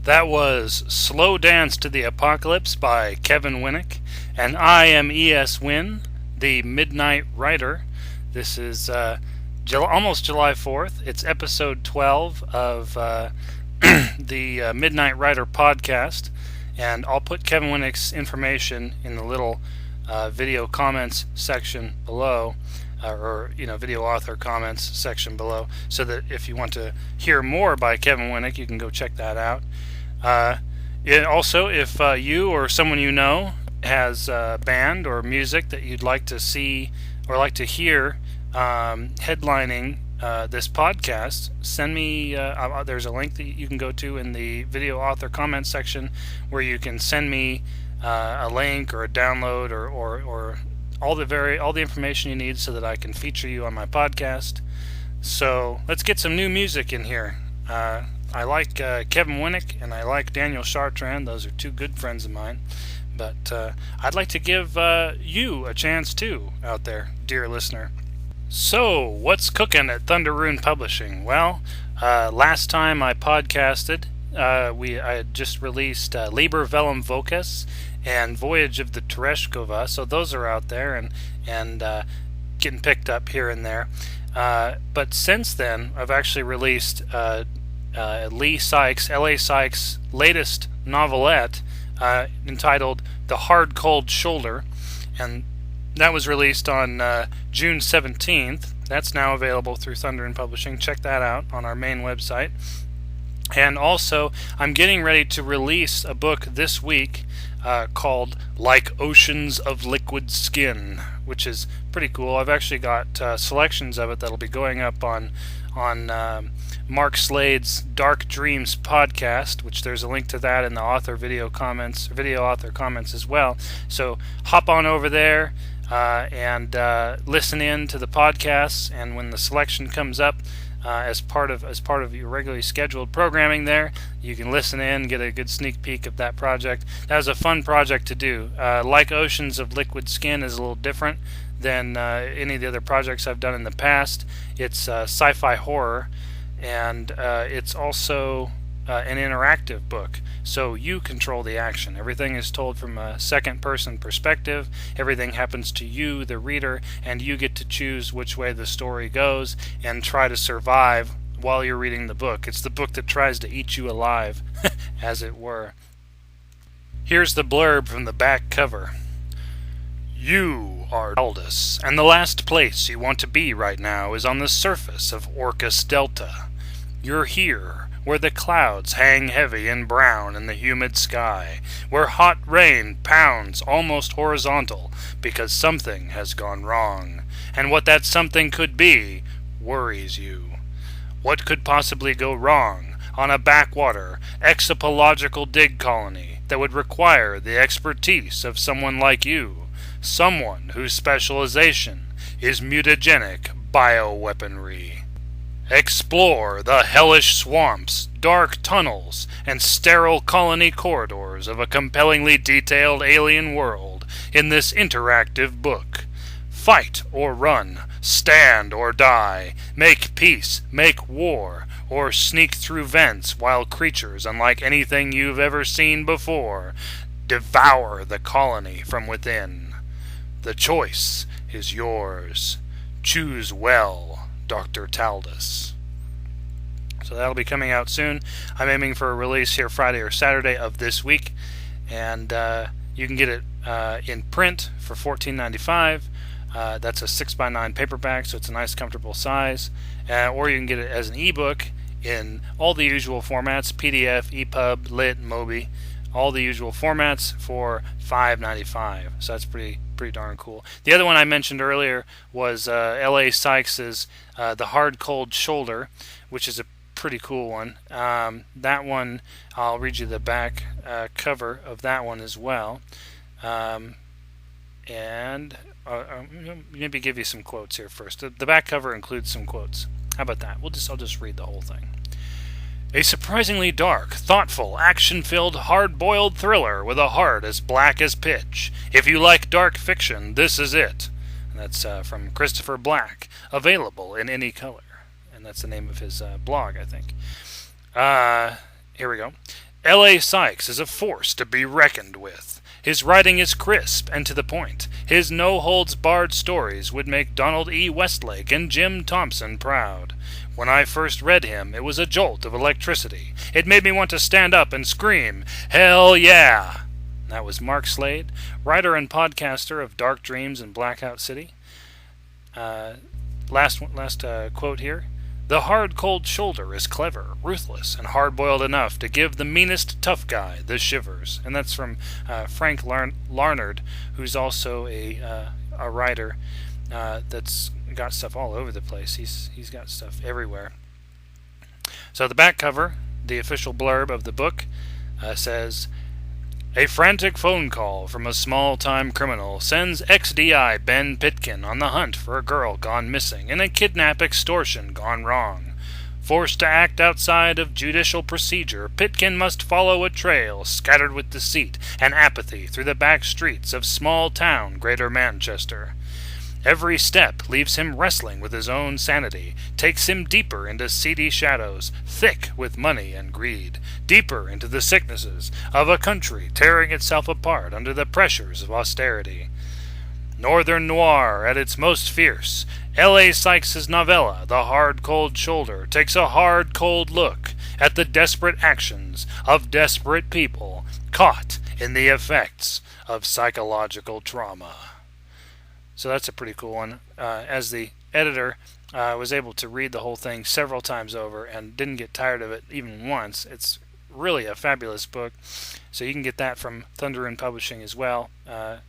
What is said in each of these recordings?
That was Slow Dance to the Apocalypse by Kevin Winnick, and I am E.S. Wynn, the Midnight Writer. This is almost July 4th. It's episode 12 of the Midnight Writer podcast, and I'll put Kevin Winnick's information in the little video comments section below, video author comments section below, so that if you want to hear more by Kevin Winnick, you can go check that out. Also, if you or someone you know has a band or music that you'd like to see or like to hear headlining this podcast, send me. There's a link that you can go to in the video author comments section where you can send me a link or a download or all the information you need so that I can feature you on my podcast. So let's get some new music in here. I like Kevin Winnick and I like Daniel Chartrand. Those are two good friends of mine. But I'd like to give you a chance too out there, dear listener. So, what's cooking at Thunder Rune Publishing? Well, last time I podcasted, I had just released Liber Velum Vocis and Voyage of the Tereshkova, so those are out there and getting picked up here and there. But since then, I've actually released L.A. Sykes' latest novelette entitled The Hard Cold Shoulder, and that was released on June 17th. That's now available through Thunder Rune Publishing. Check that out on our main website. And also, I'm getting ready to release a book this week called Like Oceans of Liquid Skin, which is pretty cool. I've actually got selections of it that'll be going up on Mark Slade's Dark Dreams podcast, which there's a link to that in the video author comments as well. So hop on over there and listen in to the podcasts, and when the selection comes up as part of your regularly scheduled programming there, you can listen in, get a good sneak peek of that project. That was a fun project to do. Like Oceans of Liquid Skin is a little different than any of the other projects I've done in the past. It's sci-fi horror, and it's also an interactive book, so you control the action. Everything is told from a second-person perspective. Everything happens to you, the reader, and you get to choose which way the story goes and try to survive while you're reading the book. It's the book that tries to eat you alive, as it were. Here's the blurb from the back cover. You are Aldous, and the last place you want to be right now is on the surface of Orcus Delta. You're here, where the clouds hang heavy and brown in the humid sky, where hot rain pounds almost horizontal because something has gone wrong, and what that something could be worries you. What could possibly go wrong on a backwater, exopological dig colony that would require the expertise of someone like you, someone whose specialization is mutagenic bioweaponry? Explore the hellish swamps, dark tunnels, and sterile colony corridors of a compellingly detailed alien world in this interactive book. Fight or run, stand or die, make peace, make war, or sneak through vents while creatures unlike anything you've ever seen before devour the colony from within. The choice is yours. Choose well, Dr. Taldus. So that'll be coming out soon. I'm aiming for a release here Friday or Saturday of this week, and you can get it in print for $14.95. That's a 6x9 paperback, so it's a nice, comfortable size. Or you can get it as an ebook in all the usual formats: PDF, EPUB, Lit, Mobi, all the usual formats for $5.95. So that's pretty darn cool. The other one I mentioned earlier was L.A. Sykes' The Hard Cold Shoulder, which is a pretty cool one. That one, I'll read you the back cover of that one as well. And maybe give you some quotes here first. The back cover includes some quotes. How about that? I'll just read the whole thing. A surprisingly dark, thoughtful, action-filled, hard-boiled thriller with a heart as black as pitch. If you like dark fiction, this is it. And that's from Christopher Black, available in any color. And that's the name of his blog, I think. Here we go. L.A. Sykes is a force to be reckoned with. His writing is crisp and to the point. His no-holds-barred stories would make Donald E. Westlake and Jim Thompson proud. When I first read him, it was a jolt of electricity. It made me want to stand up and scream, "Hell yeah!" That was Mark Slade, writer and podcaster of Dark Dreams and Blackout City. Last quote here. The hard, cold shoulder is clever, ruthless, and hard-boiled enough to give the meanest tough guy the shivers. And that's from Frank Larnard, who's also a writer that's got stuff all over the place. He's got stuff everywhere. So the back cover, the official blurb of the book, says, a frantic phone call from a small-time criminal sends ex-DI Ben Pitkin on the hunt for a girl gone missing and a kidnap extortion gone wrong. Forced to act outside of judicial procedure, Pitkin must follow a trail scattered with deceit and apathy through the back streets of small-town Greater Manchester. Every step leaves him wrestling with his own sanity, takes him deeper into seedy shadows, thick with money and greed, deeper into the sicknesses of a country tearing itself apart under the pressures of austerity. Northern noir at its most fierce, L.A. Sykes' novella, The Hard Cold Shoulder, takes a hard, cold look at the desperate actions of desperate people caught in the effects of psychological trauma. So that's a pretty cool one. As the editor, I was able to read the whole thing several times over and didn't get tired of it even once. It's really a fabulous book. So you can get that from Thunderrune Publishing as well.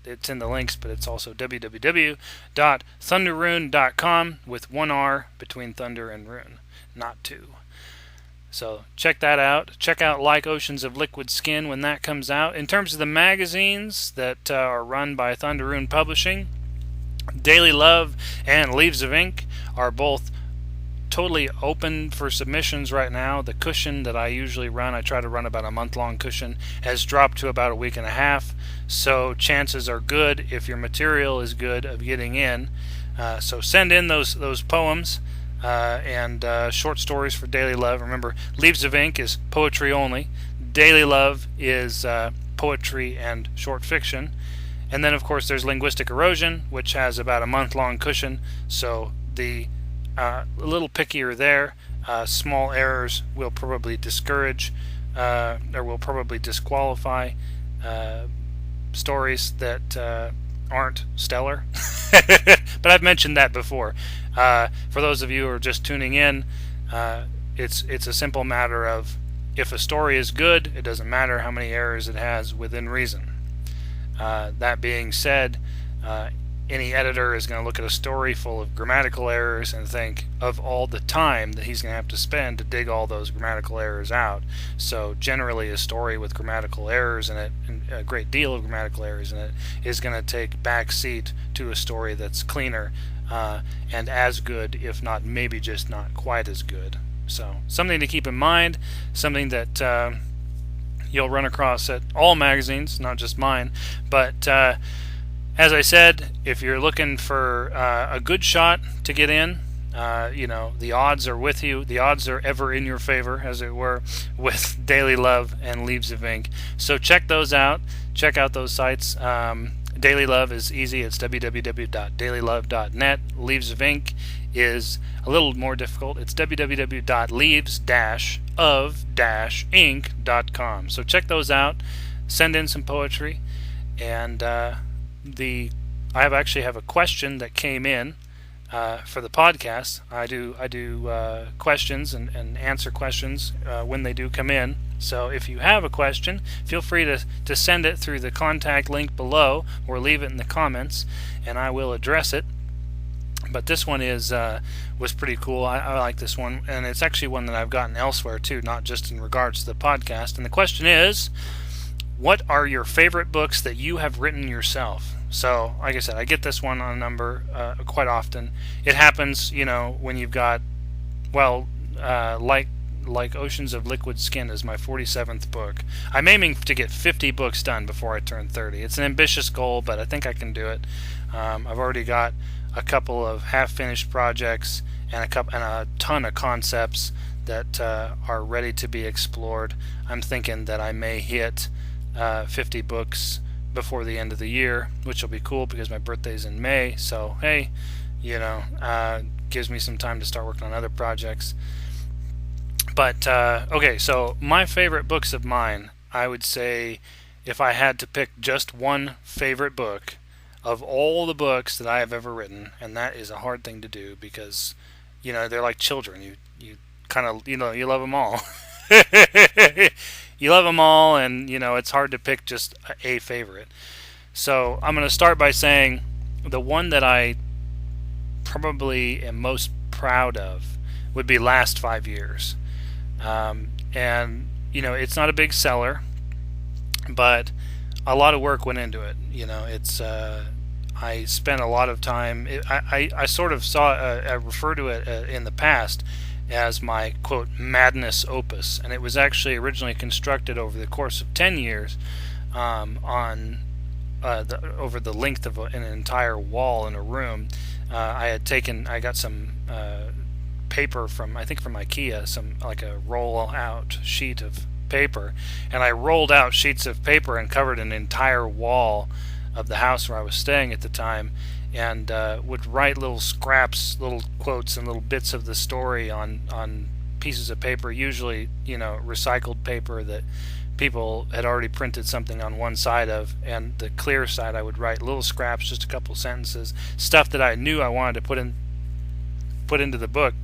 It's in the links, but it's also www.thunderrune.com with one R between Thunder and Rune, not two. So check that out. Check out Like Oceans of Liquid Skin when that comes out. In terms of the magazines that are run by Thunderrune Publishing, Daily Love and Leaves of Ink are both totally open for submissions right now. The cushion that I usually run, I try to run about a month-long cushion, has dropped to about a week and a half. So chances are good, if your material is good, of getting in. So send in those poems and short stories for Daily Love. Remember, Leaves of Ink is poetry only. Daily Love is poetry and short fiction. And then, of course, there's Linguistic Erosion, which has about a month-long cushion, so a little pickier there. Small errors will probably discourage or will probably disqualify stories that aren't stellar. But I've mentioned that before. For those of you who are just tuning in, it's a simple matter of if a story is good, it doesn't matter how many errors it has within reason. That being said, any editor is going to look at a story full of grammatical errors and think of all the time that he's going to have to spend to dig all those grammatical errors out. So generally a story with grammatical errors in it, and a great deal of grammatical errors in it, is going to take back seat to a story that's cleaner and as good, if not maybe just not quite as good. So something to keep in mind, something that you'll run across at all magazines, not just mine. But as I said, if you're looking for a good shot to get in, the odds are with you. The odds are ever in your favor, as it were, with Daily Love and Leaves of Ink. So check those out. Check out those sites. Daily Love is easy. It's www.dailylove.net. Leaves of Ink is a little more difficult. It's www.leaves-of-ink.com. So check those out. Send in some poetry, and I actually have a question that came in for the podcast. I do questions and answer questions when they do come in. So if you have a question, feel free to send it through the contact link below or leave it in the comments, and I will address it. But this one was pretty cool. I like this one, and it's actually one that I've gotten elsewhere too, not just in regards to the podcast. And the question is, what are your favorite books that you have written yourself? So, like I said, I get this one on a number quite often. It happens, when you've got, like Oceans of Liquid Skin is my 47th book. I'm aiming to get 50 books done before I turn 30. It's an ambitious goal, but I think I can do it. I've already got a couple of half-finished projects and a ton of concepts that are ready to be explored. I'm thinking that I may hit 50 books before the end of the year, which will be cool because my birthday's in May. So hey, gives me some time to start working on other projects. But okay, so my favorite books of mine, I would say, if I had to pick just one favorite book of all the books that I have ever written, and that is a hard thing to do because they're like children. You kind of you love them all. You love them all, and it's hard to pick just a favorite. So I'm going to start by saying the one that I probably am most proud of would be Last 5 Years. And it's not a big seller, but a lot of work went into it. It's I spent a lot of time. I sort of I refer to it in the past as my quote madness opus, and it was actually originally constructed over the course of 10 years over the length of an entire wall in a room. I got some paper from IKEA, some like a roll out sheet of paper, and I rolled out sheets of paper and covered an entire wall of the house where I was staying at the time, and would write little scraps, little quotes, and little bits of the story on pieces of paper, usually recycled paper that people had already printed something on one side of, and the clear side I would write little scraps, just a couple sentences, stuff that I knew I wanted to put into the book,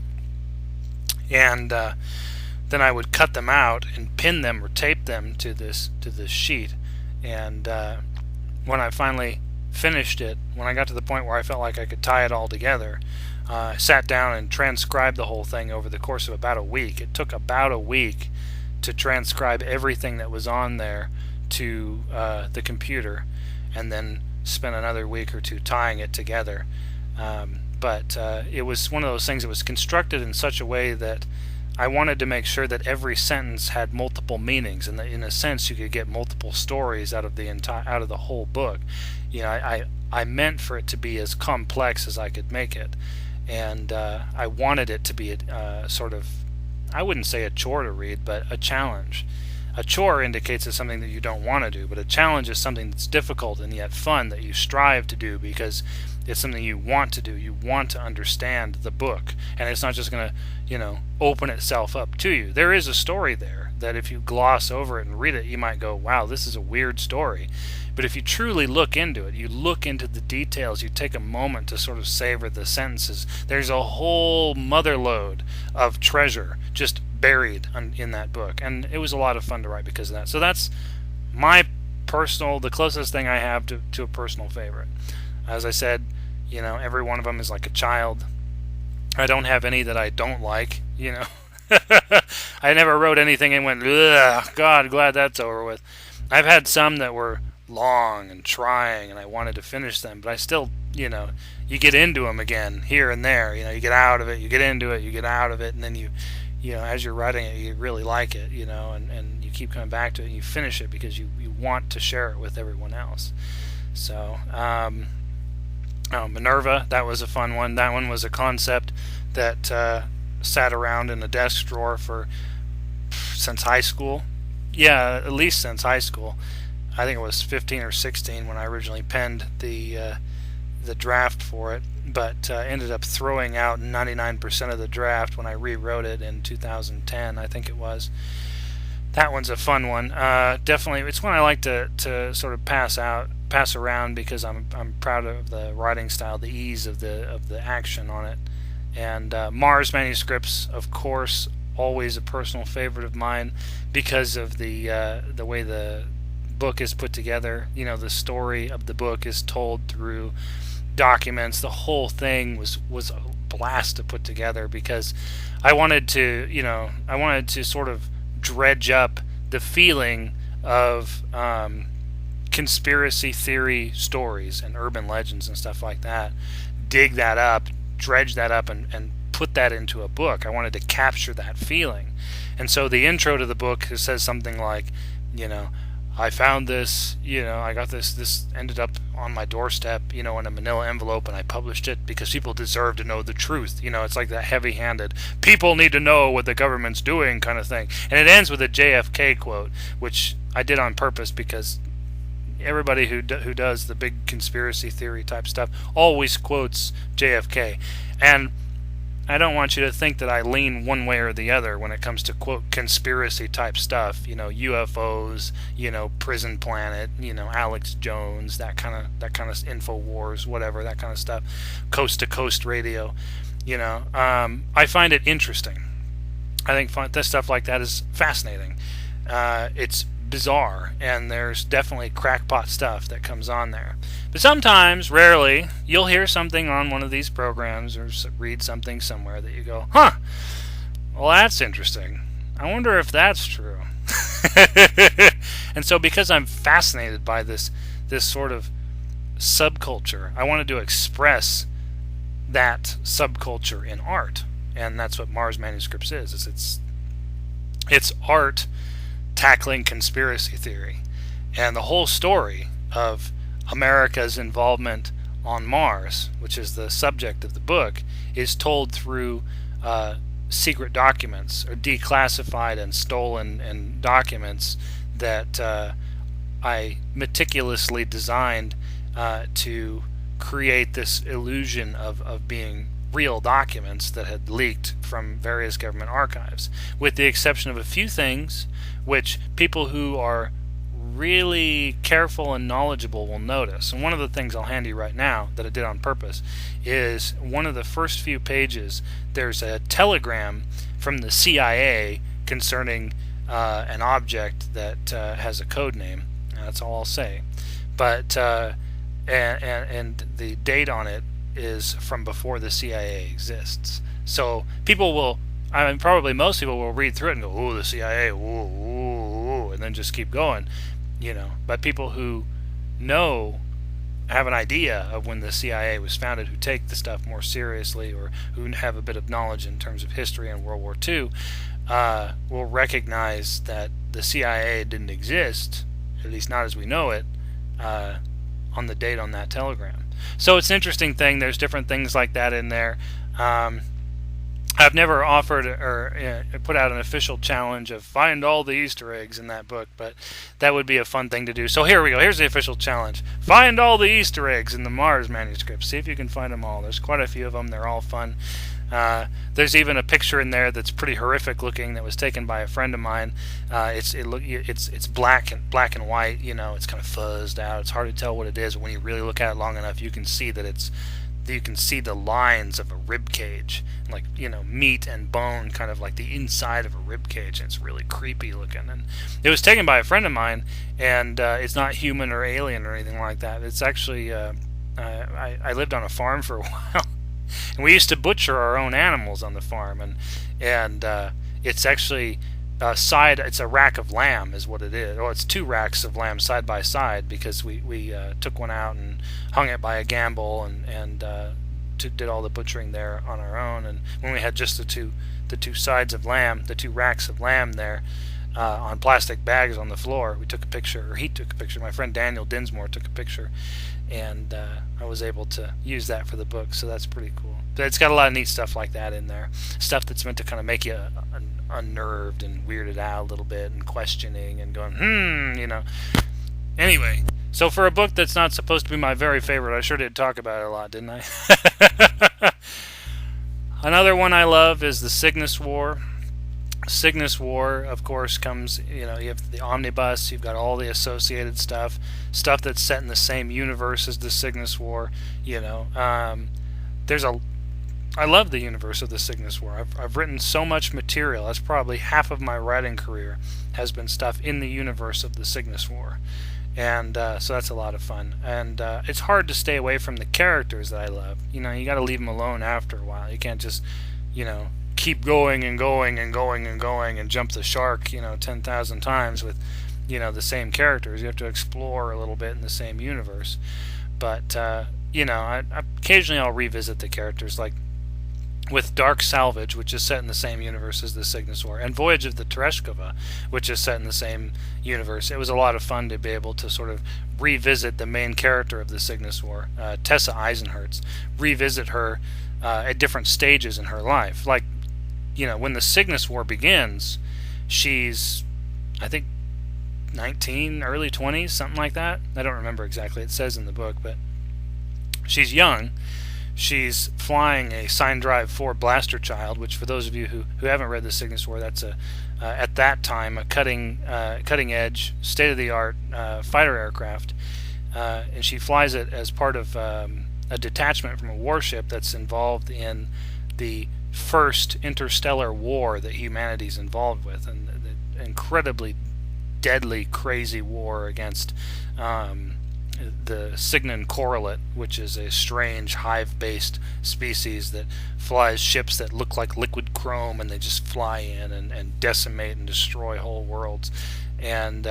and then I would cut them out and pin them or tape them to this sheet. And when I finally finished it, when I got to the point where I felt like I could tie it all together, I sat down and transcribed the whole thing over the course of about a week. It took about a week to transcribe everything that was on there to the computer, and then spent another week or two tying it together. But it was one of those things that was constructed in such a way that I wanted to make sure that every sentence had multiple meanings, and that in a sense you could get multiple stories out of the whole book. I meant for it to be as complex as I could make it, and I wanted it to be sort of, I wouldn't say a chore to read, but a challenge. A chore indicates it's something that you don't want to do, but a challenge is something that's difficult and yet fun, that you strive to do because it's something you want to do. You want to understand the book, and it's not just going to, open itself up to you. There is a story there that if you gloss over it and read it, you might go, wow, this is a weird story. But if you truly look into it, you look into the details, you take a moment to sort of savor the sentences, there's a whole motherlode of treasure just buried in that book. And it was a lot of fun to write because of that. So that's the closest thing I have to a personal favorite. As I said, every one of them is like a child. I don't have any that I don't like, I never wrote anything and went, ugh, God, glad that's over with. I've had some that were long and trying, and I wanted to finish them, but I still, you get into them again here and there. You get out of it, you get into it, you get out of it, and then you as you're writing it, you really like it, and you keep coming back to it, and you finish it because you want to share it with everyone else. So, Minerva, that was a fun one. That one was a concept that sat around in a desk drawer since high school. Yeah, at least since high school. I think it was 15 or 16 when I originally penned the draft for it, but ended up throwing out 99% of the draft when I rewrote it in 2010, I think it was. That one's a fun one. Definitely, it's one I like to sort of pass around because I'm proud of the writing style, the ease of the action on it. And Mars manuscripts, of course, always a personal favorite of mine because of the way the book is put together. The story of the book is told through documents. The whole thing was a blast to put together because I wanted to sort of dredge up the feeling of conspiracy theory stories and urban legends and stuff like that. Dig that up, dredge that up, and put that into a book. I wanted to capture that feeling. And so the intro to the book says something like, I found this, I got this ended up on my doorstep, in a manila envelope, and I published it because people deserve to know the truth. It's like that heavy-handed, people need to know what the government's doing kind of thing. And it ends with a JFK quote, which I did on purpose because everybody who does the big conspiracy theory type stuff always quotes JFK. And I don't want you to think that I lean one way or the other when it comes to quote conspiracy type stuff. UFOs, Prison Planet, Alex Jones, that kind of InfoWars, whatever, that kind of stuff, coast to coast radio. I find it interesting. I think this stuff like that is fascinating. It's bizarre, and there's definitely crackpot stuff that comes on there. But sometimes, rarely, you'll hear something on one of these programs or read something somewhere that you go, huh, well, that's interesting. I wonder if that's true. And so because I'm fascinated by this sort of subculture, I wanted to express that subculture in art. And that's what Mars Manuscripts is. It's art tackling conspiracy theory. And the whole story of America's involvement on Mars, which is the subject of the book, is told through secret documents, or declassified and stolen and documents that I meticulously designed to create this illusion of being real documents that had leaked from various government archives, with the exception of a few things which people who are really careful and knowledgeable will notice. And one of the things I'll hand you right now that I did on purpose is one of the first few pages. There's a telegram from the CIA concerning an object that has a code name. That's all I'll say. But and the date on it is from before the CIA exists. So people will, probably most people will read through it and go, "Ooh, the CIA, ooh, ooh, ooh," and then just keep going, But people who have an idea of when the CIA was founded, who take the stuff more seriously, or who have a bit of knowledge in terms of history and World War II, will recognize that the CIA didn't exist, at least not as we know it, on the date on that telegram. So it's an interesting thing. There's different things like that in there. I've never offered or put out an official challenge of find all the Easter eggs in that book, but that would be a fun thing to do. So here we go. Here's the official challenge. Find all the Easter eggs in the Mars manuscript. See if you can find them all. There's quite a few of them. They're all fun. There's even a picture in there that's pretty horrific looking that was taken by a friend of mine. It's black and white. It's kind of fuzzed out. It's hard to tell what it is, but when you really look at it long enough, you can see that you can see the lines of a rib cage, like meat and bone, kind of like the inside of a rib cage. And it's really creepy looking. And it was taken by a friend of mine, and it's not human or alien or anything like that. It's actually I lived on a farm for a while. And we used to butcher our own animals on the farm, and it's actually it's a rack of lamb is what it is. Well, it's two racks of lamb side by side, because we took one out and hung it by a gamble, and did all the butchering there on our own. And when we had just the two sides of lamb, the two racks of lamb there on plastic bags on the floor, we took a picture, or he took a picture. My friend Daniel Dinsmore took a picture, and I was able to use that for the book, so that's pretty cool. But it's got a lot of neat stuff like that in there, stuff that's meant to kind of make you unnerved and weirded out a little bit, and questioning and going, Anyway, so for a book that's not supposed to be my very favorite, I sure did talk about it a lot, didn't I? Another one I love is the Cygnus War. Cygnus War, of course, comes, you have the omnibus, you've got all the associated stuff that's set in the same universe as the Cygnus War. I love the universe of the Cygnus War. I've written so much material. That's probably half of my writing career has been stuff in the universe of the Cygnus War. And so that's a lot of fun. And it's hard to stay away from the characters that I love. You got to leave them alone after a while. You can't just, keep going and going and going and going and jump the shark, 10,000 times with, the same characters. You have to explore a little bit in the same universe. But, occasionally I'll revisit the characters. Like, with Dark Salvage, which is set in the same universe as the Cygnus War, and Voyage of the Tereshkova, which is set in the same universe. It was a lot of fun to be able to sort of revisit the main character of the Cygnus War, Tessa Eisenherz, revisit her at different stages in her life. Like, when the Cygnus War begins, she's, I think, 19, early 20s, something like that. I don't remember exactly. It says in the book, but she's young. She's flying a Sign Drive 4 Blaster Child, which for those of you who haven't read the Cygnus War, that's at that time a cutting edge, state of the art fighter aircraft, and she flies it as part of a detachment from a warship that's involved in the first interstellar war that humanity's involved with, and the incredibly deadly, crazy war against the Cygnon correlate, which is a strange hive-based species that flies ships that look like liquid chrome, and they just fly in and decimate and destroy whole worlds. And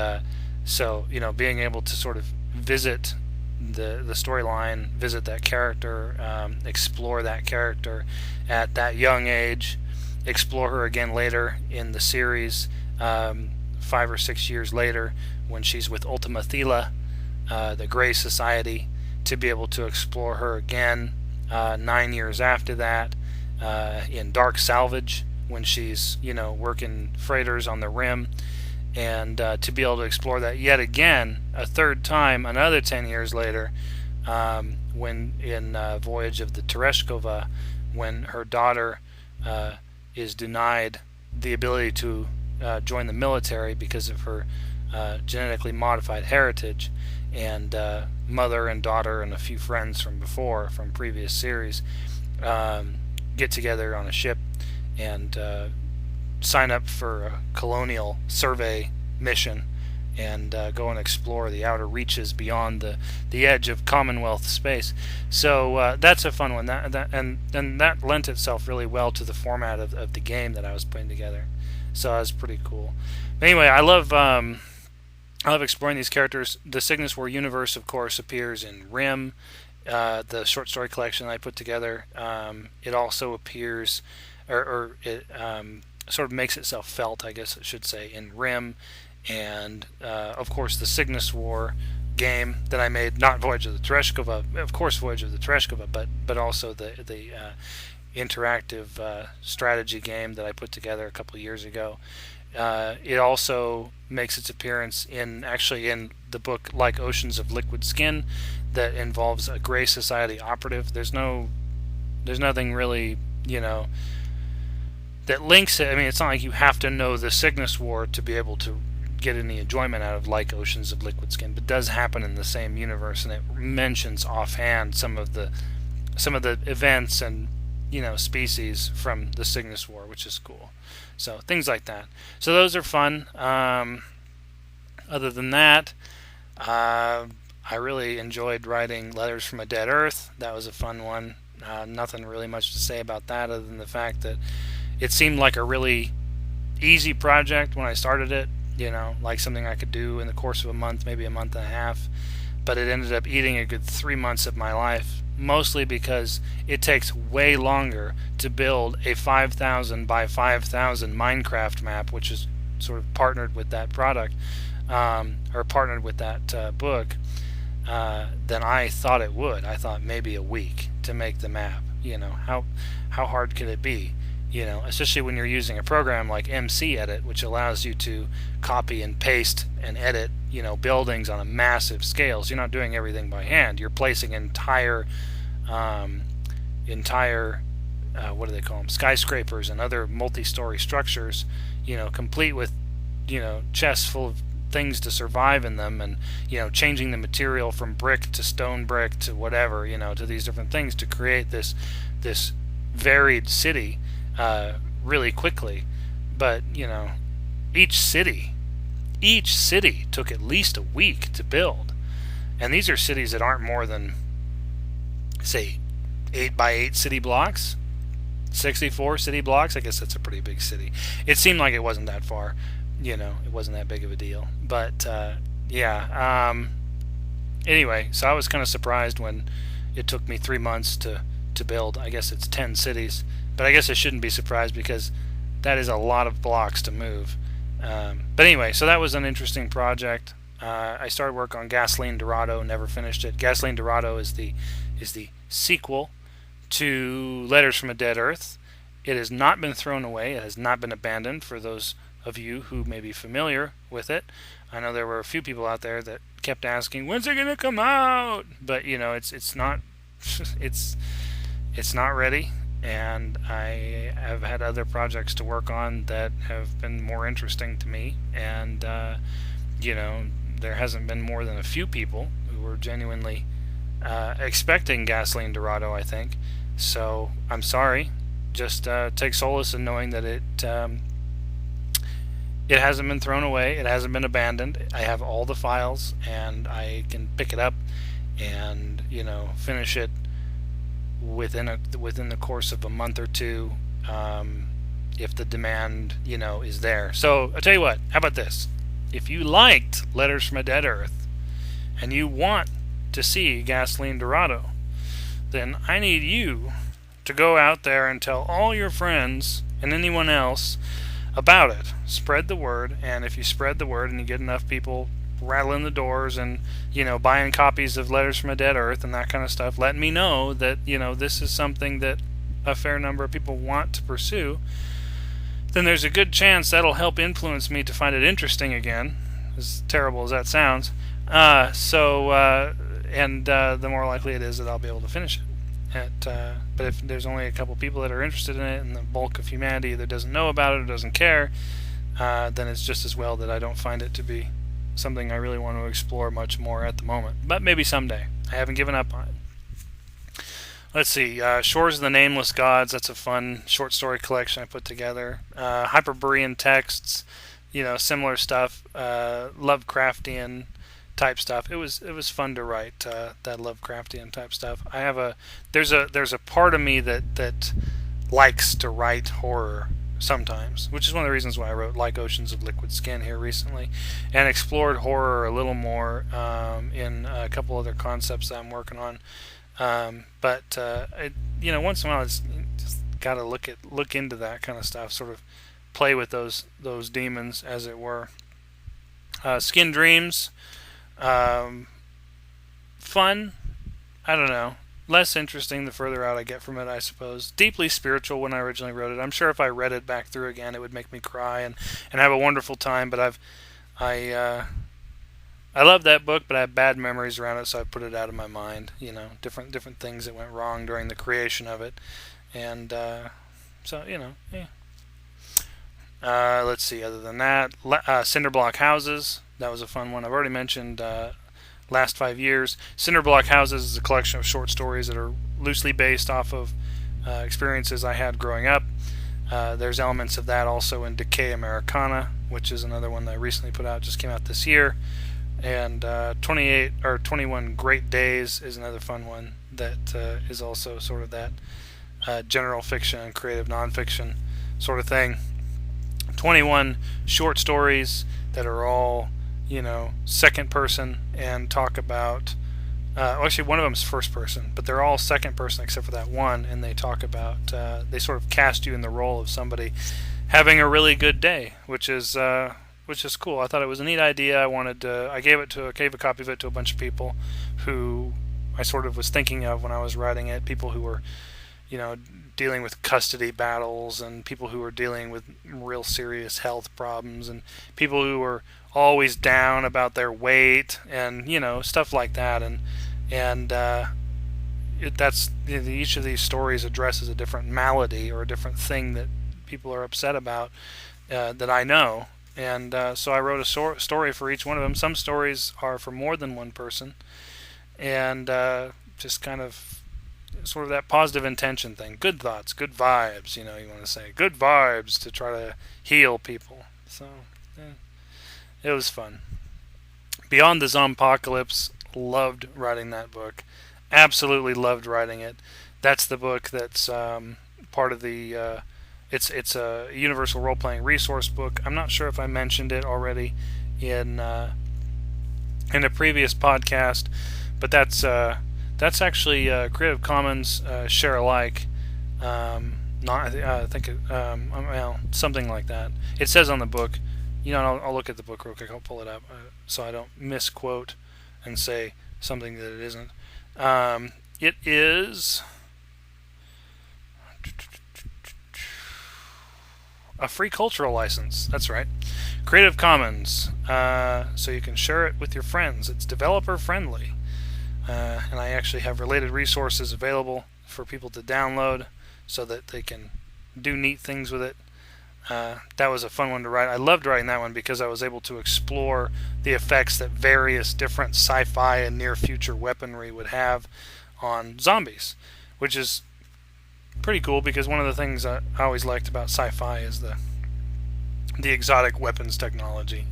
so, being able to sort of visit the storyline, visit that character, explore that character at that young age, explore her again later in the series, 5 or 6 years later when she's with Ultima Thule, the Grey Society, to be able to explore her again 9 years after that in Dark Salvage when she's working freighters on the Rim, and to be able to explore that yet again a third time another 10 years later when in Voyage of the Tereshkova, when her daughter is denied the ability to join the military because of her genetically modified heritage, and mother and daughter and a few friends from previous series get together on a ship and sign up for a colonial survey mission and go and explore the outer reaches beyond the edge of Commonwealth space. So that's a fun one. And that lent itself really well to the format of the game that I was putting together. So that was pretty cool. But anyway, I love exploring these characters. The Cygnus War universe, of course, appears in Rim, the short story collection I put together. It also appears, or it sort of makes itself felt, I guess I should say, in Rim, and of course the Cygnus War game that I made, not Voyage of the Tereshkova, of course Voyage of the Tereshkova, but also the interactive strategy game that I put together a couple of years ago. It also makes its appearance in the book Like Oceans of Liquid Skin, that involves a Grey Society operative. There's nothing really, that links it. I mean, it's not like you have to know the Cygnus War to be able to get any enjoyment out of Like Oceans of Liquid Skin, but it does happen in the same universe, and it mentions offhand some of the events and species from the Cygnus War, which is cool. So things like that. So those are fun. Other than that, I really enjoyed writing Letters from a Dead Earth. That was a fun one. Nothing really much to say about that other than the fact that it seemed like a really easy project when I started it, like something I could do in the course of a month, maybe a month and a half. But it ended up eating a good 3 months of my life, mostly because it takes way longer to build a 5,000 by 5,000 Minecraft map, which is sort of partnered with that product, or partnered with that book, than I thought it would. I thought maybe a week to make the map. How hard could it be? Especially when you're using a program like MC Edit, which allows you to copy and paste and edit, buildings on a massive scale. So you're not doing everything by hand. You're placing entire what do they call them? Skyscrapers and other multi-story structures, complete with, chests full of things to survive in them, and changing the material from brick to stone brick to whatever, to these different things to create this varied city really quickly. But each city took at least a week to build, and these are cities that aren't more than, say, 8 by 8 city blocks, 64 city blocks. I guess that's a pretty big city. It seemed like it wasn't that far, it wasn't that big of a deal. But anyway, so I was kind of surprised when it took me 3 months to build. I guess it's 10 cities But I guess I shouldn't be surprised because that is a lot of blocks to move. But anyway, so that was an interesting project. I started work on Gasoline Dorado, never finished it. Gasoline Dorado is the sequel to Letters from a Dead Earth. It has not been thrown away. It has not been abandoned. For those of you who may be familiar with it, I know there were a few people out there that kept asking, "When's it gonna come out?" But it's not it's not ready. And I have had other projects to work on that have been more interesting to me. And there hasn't been more than a few people who were genuinely expecting Gasoline Dorado, I think. So I'm sorry. Just take solace in knowing that it hasn't been thrown away. It hasn't been abandoned. I have all the files, and I can pick it up and finish it within the course of a month or two, if the demand is there. So I'll tell you what. How about this? If you liked Letters from a Dead Earth and you want to see Gasoline Dorado, then I need you to go out there and tell all your friends and anyone else about it. Spread the word, and if you spread the word and you get enough people rattling the doors and buying copies of Letters from a Dead Earth and that kind of stuff, let me know that this is something that a fair number of people want to pursue. Then there's a good chance that'll help influence me to find it interesting again, as terrible as that sounds. The more likely it is that I'll be able to finish it. But if there's only a couple people that are interested in it and the bulk of humanity either doesn't know about it or doesn't care, then it's just as well that I don't find it to be something I really want to explore much more at the moment. But maybe someday. I haven't given up on it. Let's see. Shores of the Nameless Gods. That's a fun short story collection I put together. Hyperborean texts. Similar stuff. Lovecraftian type stuff. It was fun to write that Lovecraftian type stuff. There's a part of me that likes to write horror sometimes, which is one of the reasons why I wrote Like Oceans of Liquid Skin here recently, and explored horror a little more in a couple other concepts that I'm working on. But once in a while, it's just got to look into that kind of stuff, sort of play with those demons, as it were. Skin Dreams. Fun. I don't know. Less interesting the further out I get from it, I suppose. Deeply spiritual when I originally wrote it. I'm sure if I read it back through again, it would make me cry and have a wonderful time. But I love that book, but I have bad memories around it, so I put it out of my mind. Different things that went wrong during the creation of it, and yeah. Let's see. Other than that, Cinderblock Houses. That was a fun one. I've already mentioned Last 5 Years. Cinderblock Houses is a collection of short stories that are loosely based off of experiences I had growing up. There's elements of that also in Decay Americana, which is another one that I recently put out, just came out this year. And 21 Great Days is another fun one that is also sort of that general fiction and creative nonfiction sort of thing. 21 short stories that are all second person and talk about actually one of them is first person, but they're all second person except for that one, and they talk about they sort of cast you in the role of somebody having a really good day, which is cool. I thought it was a neat idea. I gave a copy of it to a bunch of people who I sort of was thinking of when I was writing it, people who were dealing with custody battles, and people who were dealing with real serious health problems, and people who were always down about their weight, and stuff like that. Each of these stories addresses a different malady or a different thing that people are upset about that I know, and so I wrote a story for each one of them. Some stories are for more than one person, and just kind of sort of that positive intention thing. Good thoughts, good vibes, you want to say. Good vibes to try to heal people. So, yeah, it was fun. Beyond the Zompocalypse, loved writing that book. Absolutely loved writing it. That's the book that's part of the... It's a universal role-playing resource book. I'm not sure if I mentioned it already in a previous podcast, but that's actually Creative Commons share alike, Not, I think well, something like that. It says on the book. I'll look at the book real quick. I'll pull it up so I don't misquote and say something that it isn't. It is a free cultural license. That's right. Creative Commons. So you can share it with your friends. It's developer friendly. And I actually have related resources available for people to download so that they can do neat things with it. That was a fun one to write. I loved writing that one because I was able to explore the effects that various different sci-fi and near-future weaponry would have on zombies, which is pretty cool because one of the things I always liked about sci-fi is the exotic weapons technology,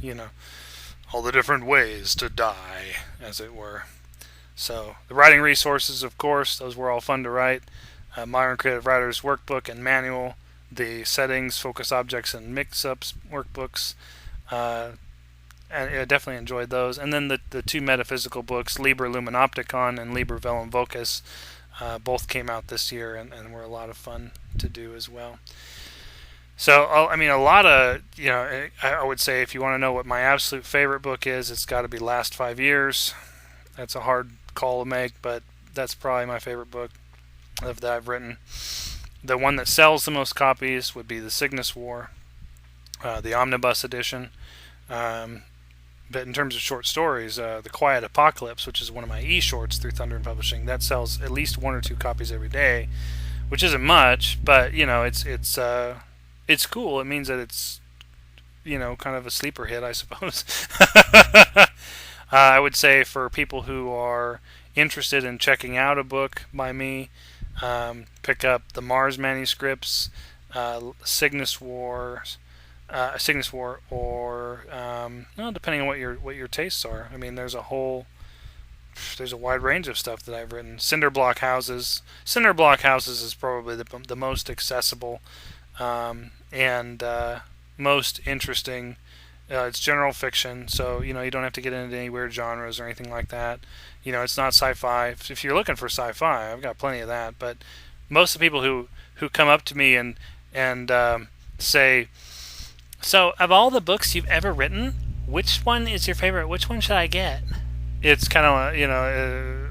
all the different ways to die, as it were. So the writing resources, of course, those were all fun to write. Modern Creative Writers Workbook and Manual, the Settings, Focus Objects, and Mix-Ups workbooks. And I definitely enjoyed those. And then the two metaphysical books, Liber Luminopticon and Liber Velum Vocis, both came out this year and were a lot of fun to do as well. So, a lot of, I would say if you want to know what my absolute favorite book is, it's got to be Last 5 Years. That's a hard call to make, but that's probably my favorite book that I've written. The one that sells the most copies would be the Cygnus War, the Omnibus edition. But in terms of short stories, The Quiet Apocalypse, which is one of my e-shorts through Thunder and Publishing, that sells at least 1 or 2 copies every day, which isn't much, but it's cool. It means that it's kind of a sleeper hit, I suppose. I would say for people who are interested in checking out a book by me, pick up the Mars manuscripts, Cygnus War, or depending on what your tastes are. There's a wide range of stuff that I've written. Cinder Block Houses. Cinder Block Houses is probably the most accessible and most interesting. It's general fiction, so you don't have to get into any weird genres or anything like that. It's not sci-fi. If you're looking for sci-fi, I've got plenty of that. But most of the people who come up to me and say, "So, of all the books you've ever written, which one is your favorite? Which one should I get?" It's kind of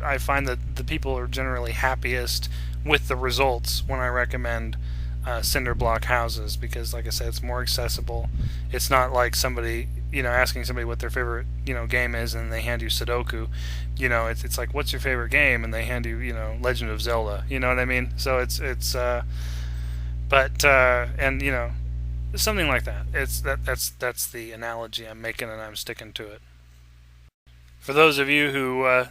I find that the people are generally happiest with the results when I recommend Cinder Block Houses, because like I said, it's more accessible. It's not like somebody asking somebody what their favorite game is and they hand you Sudoku. It's like, what's your favorite game, and they hand you Legend of Zelda. You know what I mean? So it's something like that. That's the analogy I'm making, and I'm sticking to it. For those of you who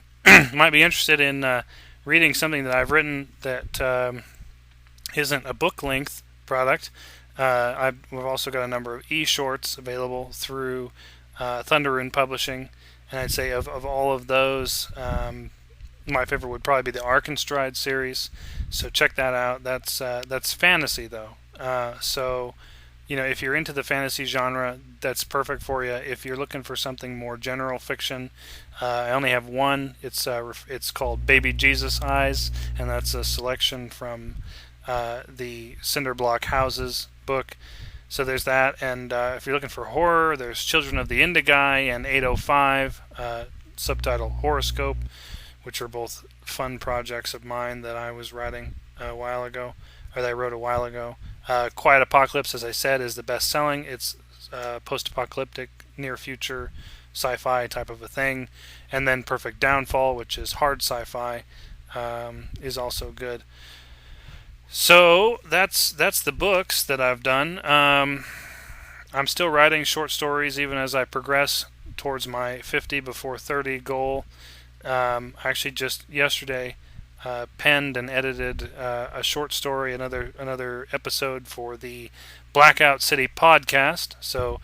might be interested in reading something that I've written that isn't a book-length product, we've also got a number of e-shorts available through Thunder and Publishing, and I'd say of all of those, my favorite would probably be the Arkenstride series. So check that out. That's fantasy though. So if you're into the fantasy genre, that's perfect for you. If you're looking for something more general fiction, I only have one. It's called Baby Jesus Eyes, and that's a selection from the Cinder Block Houses book. So there's that, and if you're looking for horror, there's Children of the Indigai and 805, subtitle Horoscope, which are both fun projects of mine that I was writing a while ago, or that I wrote a while ago. Quiet Apocalypse, as I said, is the best-selling. It's post-apocalyptic, near-future sci-fi type of a thing. And then Perfect Downfall, which is hard sci-fi, is also good. So that's the books that I've done. I'm still writing short stories even as I progress towards my 50 before 30 goal. I actually just yesterday penned and edited a short story, another episode for the Blackout City podcast. So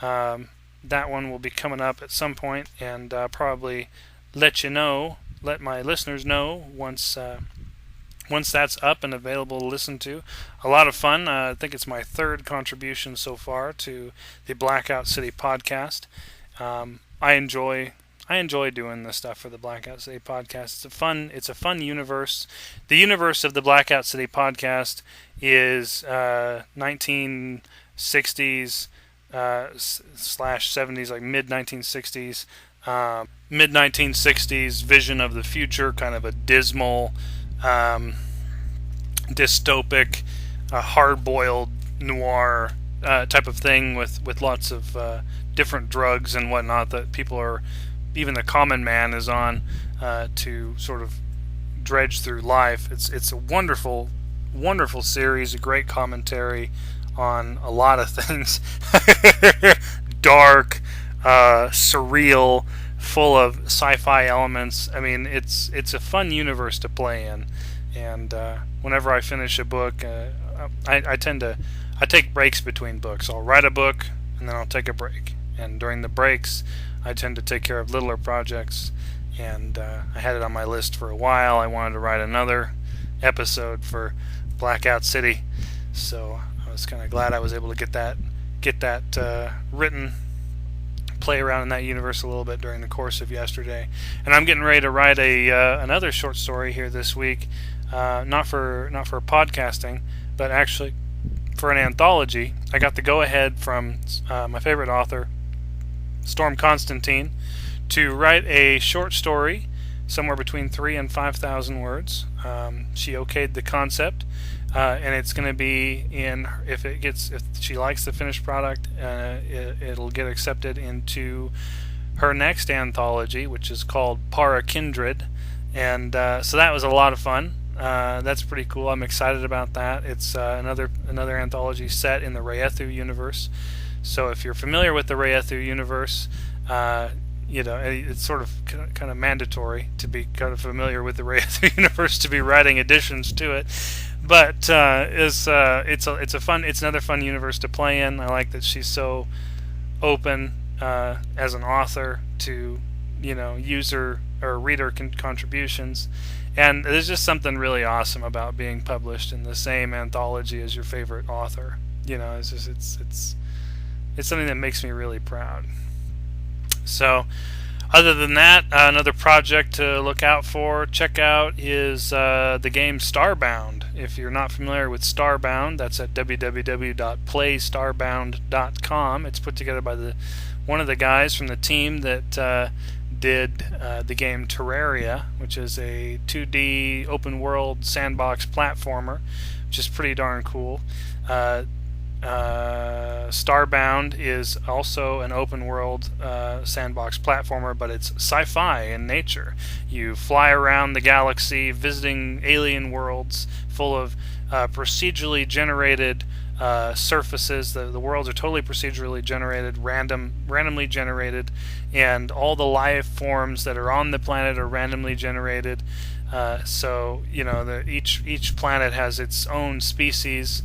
that one will be coming up at some point, and probably let my listeners know once that's up and available to listen to. A lot of fun. I think it's my third contribution so far to the Blackout City podcast. I enjoy I enjoy doing this stuff for the Blackout City podcast. It's a fun universe. The universe of the Blackout City podcast is 1960s slash 70s, like mid 1960s. Mid 1960s vision of the future, kind of a dismal, dystopic, hard-boiled noir type of thing with lots of different drugs and whatnot that people are, even the common man is on to sort of dredge through life. It's a wonderful series, a great commentary on a lot of things. Dark, surreal, full of sci-fi elements. I mean, it's a fun universe to play in. And whenever I finish a book, I take breaks between books. I'll write a book and then I'll take a break. And during the breaks, I tend to take care of littler projects. And I had it on my list for a while. I wanted to write another episode for Blackout City, so I was kind of glad I was able to get that written, play around in that universe a little bit during the course of yesterday. And I'm getting ready to write another short story here this week, not for podcasting, but actually for an anthology. I got the go-ahead from my favorite author, Storm Constantine, to write a short story somewhere between 3,000 and 5,000 words. She okayed the concept, and it's going to be if she likes the finished product, it'll get accepted into her next anthology, which is called Para Kindred. And so that was a lot of fun. That's pretty cool. I'm excited about that. It's another anthology set in the Rayethu universe. So if you're familiar with the Rayethu universe, it's sort of kind of mandatory to be kind of familiar with the Rayethu universe to be writing additions to it. But it's another fun universe to play in. I like that she's so open as an author to user or reader contributions, and there's just something really awesome about being published in the same anthology as your favorite author. It's something that makes me really proud. So, other than that, another project to look out for, check out, is the game Starbound. If you're not familiar with Starbound, that's at www.playstarbound.com. It's put together by one of the guys from the team that did the game Terraria, which is a 2D open-world sandbox platformer, which is pretty darn cool. Starbound is also an open world sandbox platformer, but it's sci-fi in nature. You fly around the galaxy visiting alien worlds full of procedurally generated surfaces. The worlds are totally procedurally generated, randomly generated, and all the life forms that are on the planet are randomly generated. So each planet has its own species.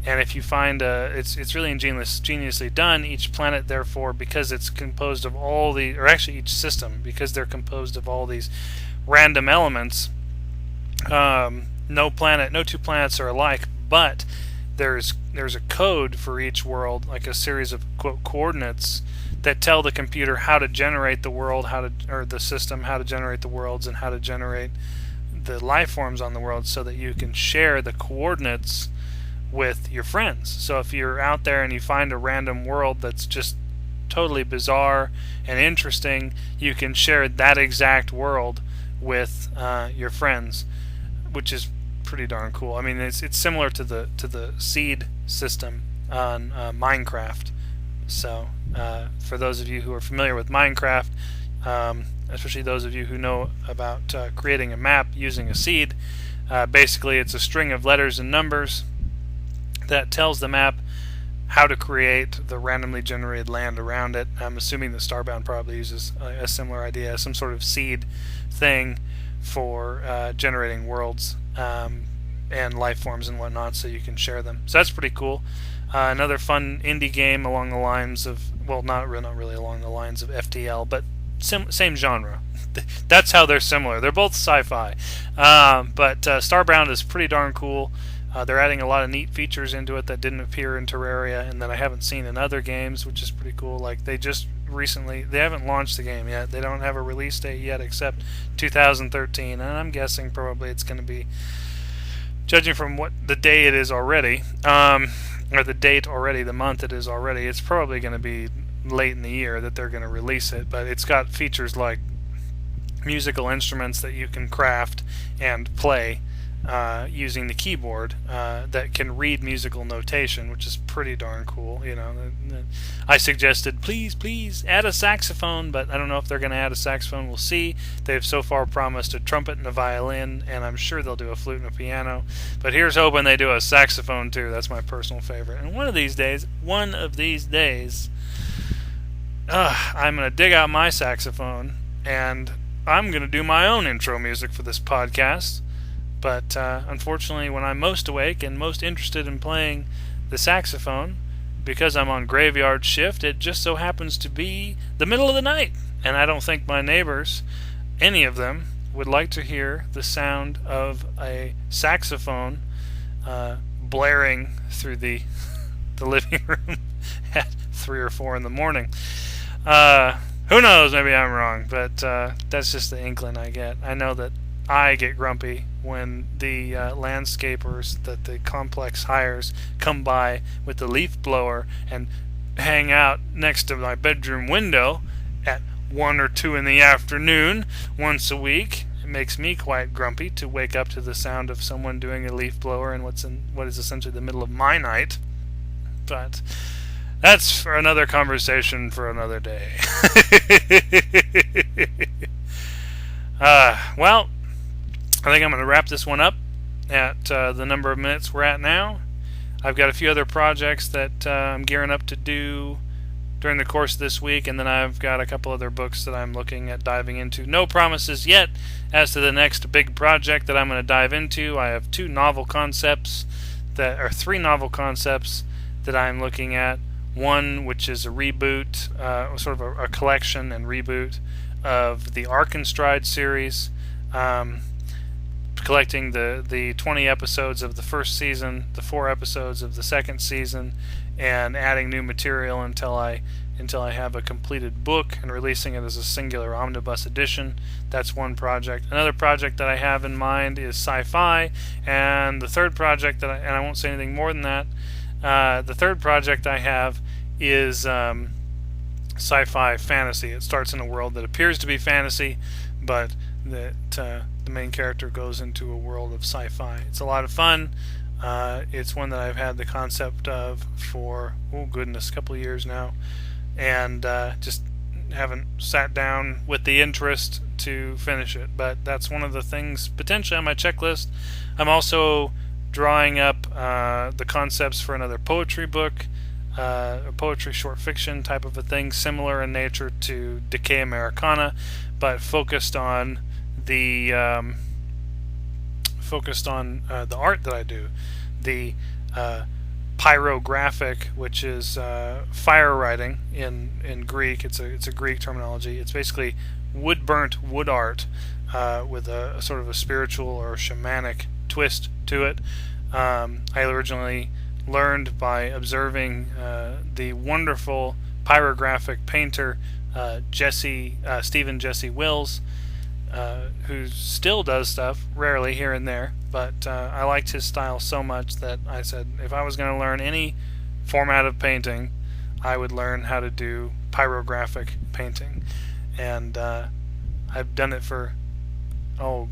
And if you find it's really ingeniously done. Each planet, therefore, because it's composed of each system, because they're composed of all these random elements, no two planets are alike. But there's a code for each world, like a series of quote coordinates that tell the computer how to generate the world, or the system how to generate the worlds, and how to generate the life forms on the world, so that you can share the coordinates with your friends. So if you're out there and you find a random world that's just totally bizarre and interesting, you can share that exact world with your friends, which is pretty darn cool. I mean, it's similar to the seed system on Minecraft. So for those of you who are familiar with Minecraft, especially those of you who know about creating a map using a seed, basically it's a string of letters and numbers that tells the map how to create the randomly generated land around it. I'm assuming that Starbound probably uses a similar idea, some sort of seed thing for generating worlds and life forms and whatnot, so you can share them. So that's pretty cool. Another fun indie game along the lines of, well, not really along the lines of FTL, but same genre. That's how they're similar. They're both sci-fi. But Starbound is pretty darn cool. They're adding a lot of neat features into it that didn't appear in Terraria and that I haven't seen in other games, which is pretty cool. Like, they just recently. They haven't launched the game yet. They don't have a release date yet, except 2013, and I'm guessing probably it's going to be, judging from what the day it is already, or the date already, the month it is already, it's probably going to be late in the year that they're going to release it. But it's got features like musical instruments that you can craft and play using the keyboard that can read musical notation, which is pretty darn cool. I suggested please add a saxophone, but I don't know if they're going to add a saxophone. We'll see. They've so far promised a trumpet and a violin, and I'm sure they'll do a flute and a piano, but here's hoping they do a saxophone too. That's my personal favorite. And one of these days I'm going to dig out my saxophone and I'm going to do my own intro music for this podcast. But unfortunately, when I'm most awake and most interested in playing the saxophone, because I'm on graveyard shift, it just so happens to be the middle of the night. And I don't think my neighbors, any of them, would like to hear the sound of a saxophone blaring through the living room at 3 or 4 in the morning. Who knows, maybe I'm wrong, but that's just the inkling I get. I know that I get grumpy when the landscapers that the complex hires come by with the leaf blower and hang out next to my bedroom window at 1 or 2 in the afternoon once a week. It makes me quite grumpy to wake up to the sound of someone doing a leaf blower in what is essentially the middle of my night. But that's for another conversation for another day. Well, I think I'm going to wrap this one up at the number of minutes we're at now. I've got a few other projects that I'm gearing up to do during the course of this week, and then I've got a couple other books that I'm looking at diving into. No promises yet as to the next big project that I'm going to dive into. I have 3 novel concepts that I'm looking at. One which is a reboot, sort of a collection and reboot of the Arkenstride series, collecting the 20 episodes of the first season, the 4 episodes of the second season, and adding new material until I have a completed book and releasing it as a singular omnibus edition. That's one project. Another project that I have in mind is sci-fi, and the third project and I won't say anything more than that. The third project I have is sci-fi fantasy. It starts in a world that appears to be fantasy, but that the main character goes into a world of sci-fi. It's a lot of fun. It's one that I've had the concept of for, a couple of years now, and just haven't sat down with the interest to finish it. But that's one of the things potentially on my checklist. I'm also drawing up the concepts for another poetry book, a poetry short fiction type of a thing, similar in nature to Decay Americana, but focused on the art that I do, the pyrographic, which is fire writing in Greek. It's a Greek terminology. It's basically wood-burnt wood art with a sort of a spiritual or shamanic twist to it. I originally learned by observing the wonderful pyrographic painter Stephen Jesse Wills, who still does stuff rarely here and there, but I liked his style so much that I said if I was going to learn any format of painting, I would learn how to do pyrographic painting. And I've done it for 3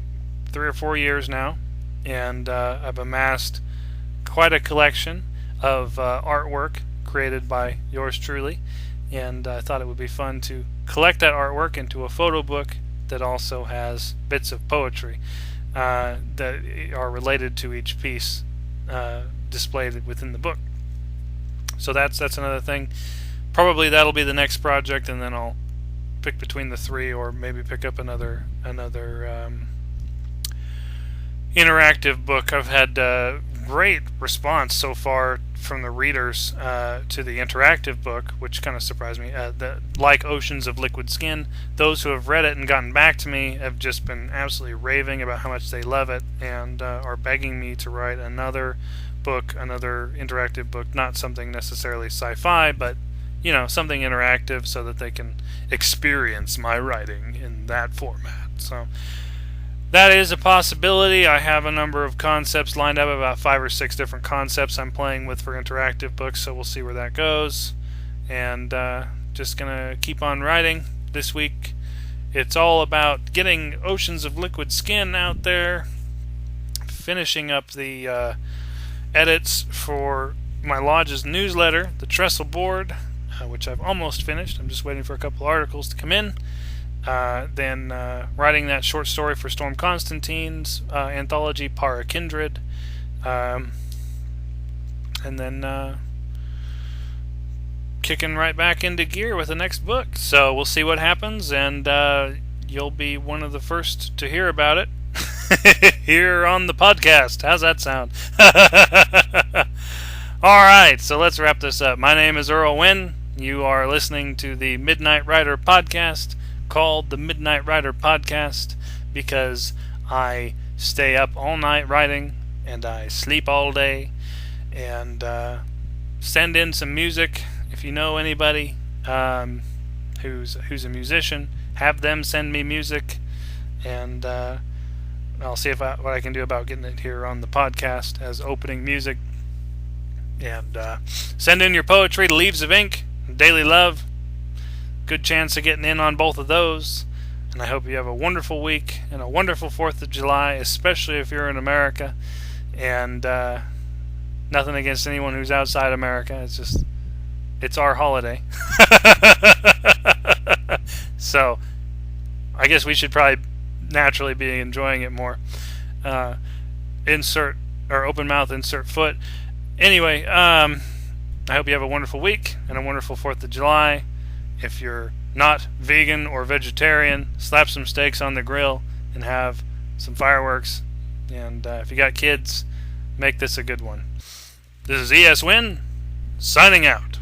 or 4 years now, and I've amassed quite a collection of artwork created by yours truly, and I thought it would be fun to collect that artwork into a photo book that also has bits of poetry that are related to each piece displayed within the book. So that's another thing. Probably that'll be the next project, and then I'll pick between the 3, or maybe pick up another interactive book. I've had great response so far from the readers to the interactive book, which kind of surprised me. Like Oceans of Liquid Skin, those who have read it and gotten back to me have just been absolutely raving about how much they love it, and are begging me to write another book, another interactive book, not something necessarily sci-fi, but something interactive so that they can experience my writing in that format. So that is a possibility. I have a number of concepts lined up, about 5 or 6 different concepts I'm playing with for interactive books, so we'll see where that goes. And just gonna keep on writing. This week it's all about getting Oceans of Liquid Skin out there, finishing up the edits for my lodge's newsletter, the Trestle Board, which I've almost finished. I'm just waiting for a couple articles to come in. Then writing that short story for Storm Constantine's anthology, Para Kindred. And then kicking right back into gear with the next book. So we'll see what happens, and you'll be one of the first to hear about it here on the podcast. How's that sound? Alright, so let's wrap this up. My name is Earl Wynn. You are listening to the Midnight Rider podcast, called the Midnight Rider podcast because I stay up all night writing and I sleep all day. And send in some music. If you know anybody who's a musician, have them send me music, and I'll see what I can do about getting it here on the podcast as opening music. And send in your poetry to Leaves of Ink, Daily Love. Good chance of getting in on both of those. And I hope you have a wonderful week and a wonderful 4th of July, especially if you're in America. And nothing against anyone who's outside America. It's our holiday. So I guess we should probably naturally be enjoying it more. Insert, or open mouth, insert foot. Anyway, I hope you have a wonderful week and a wonderful 4th of July. If you're not vegan or vegetarian, slap some steaks on the grill and have some fireworks. And if you got kids, make this a good one. This is E.S. Wynn, signing out.